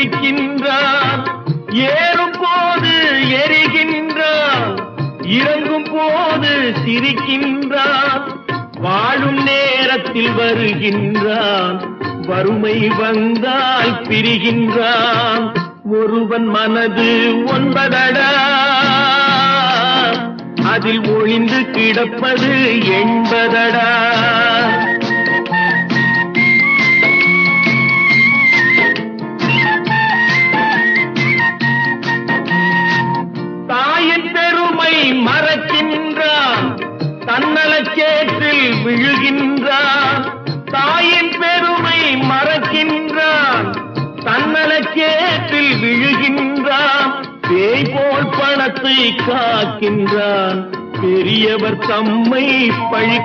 குதிக்கின்றான், ஏறும் போது எரிகின்றான், இறங்கும் போது சிரிக்கின்றான், வாழும் நேரத்தில் வருகின்றான், வறுமை வந்தால் பிரிகின்றான். ஒருவன் மனது ஒன்பதடா, அதில் ஒளிந்து கிடப்பது எண்பதடா. தாயின் பெருமை மறக்கின்றான், தன்னலச்சேற்றில் விழுகின்றான். தாயின் பெருமை மறக்கின்றான், தன்னலச்சேற்றில் விழுகின்றான். பேய் போல் பணத்தை காக்கின்றான், பெரியவர் தம்மை பழிக்கின்றான்.